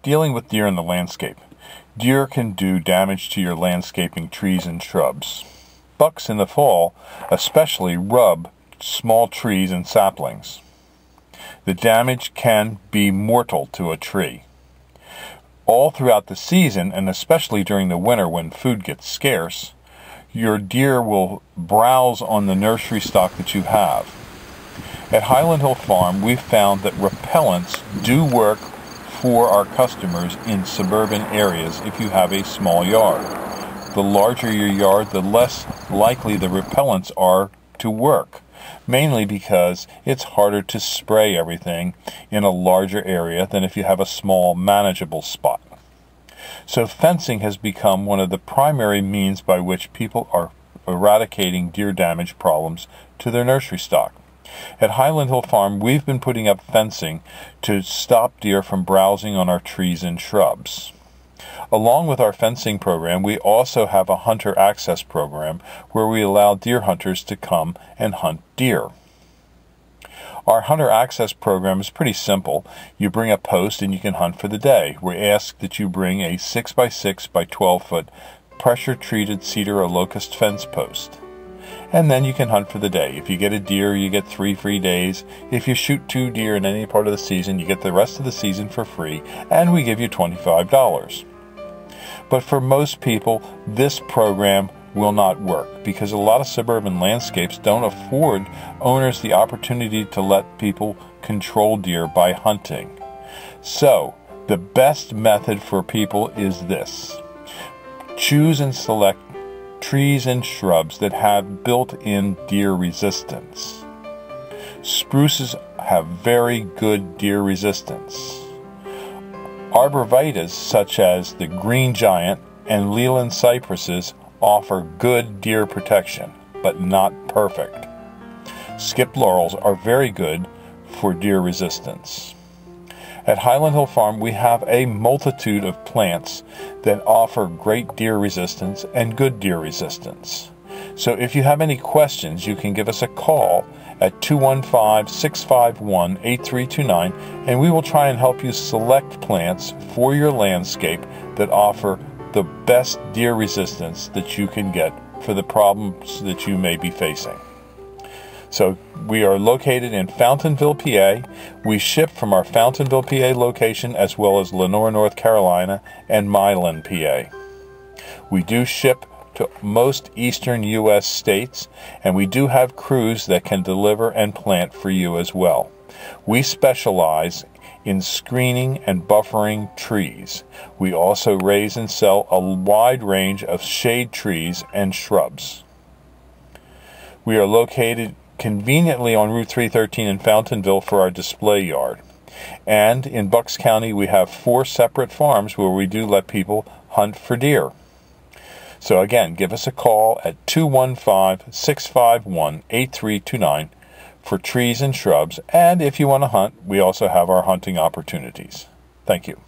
Dealing with deer in the landscape. Deer can do damage to your landscaping trees and shrubs. Bucks in the fall especially rub small trees and saplings. The damage can be mortal to a tree. All throughout the season, and especially during the winter when food gets scarce, your deer will browse on the nursery stock that you have. At Highland Hill Farm, we've found that repellents do work for our customers in suburban areas if you have a small yard. The larger your yard, the less likely the repellents are to work, mainly because it's harder to spray everything in a larger area than if you have a small, manageable spot. So fencing has become one of the primary means by which people are eradicating deer damage problems to their nursery stock. At Highland Hill Farm, we've been putting up fencing to stop deer from browsing on our trees and shrubs. Along with our fencing program, we also have a hunter access program where we allow deer hunters to come and hunt deer. Our hunter access program is pretty simple. You bring a post and you can hunt for the day. We ask that you bring a 6x6 by 12 foot pressure-treated cedar or locust fence post. And then you can hunt for the day. If you get a deer, you get 3 free days. If you shoot 2 deer in any part of the season, you get the rest of the season for free, and we give you $25. But for most people, this program will not work because a lot of suburban landscapes don't afford owners the opportunity to let people control deer by hunting. So, the best method for people is this. Choose and select trees and shrubs that have built-in deer resistance. Spruces have very good deer resistance. Arborvitaes such as the green giant and Leland cypresses offer good deer protection, but not perfect. Skip laurels are very good for deer resistance. At Highland Hill Farm, we have a multitude of plants that offer great deer resistance and good deer resistance. So if you have any questions, you can give us a call at 215-651-8329, and we will try and help you select plants for your landscape that offer the best deer resistance that you can get for the problems that you may be facing. So we are located in Fountainville, PA. We ship from our Fountainville, PA location as well as Lenoir, North Carolina and Milan, PA. We do ship to most eastern U.S. states, and we do have crews that can deliver and plant for you as well. We specialize in screening and buffering trees. We also raise and sell a wide range of shade trees and shrubs. We are located conveniently on Route 313 in Fountainville for our display yard. And in Bucks County, we have 4 separate farms where we do let people hunt for deer. So again, give us a call at 215-651-8329 for trees and shrubs. And if you want to hunt, we also have our hunting opportunities. Thank you.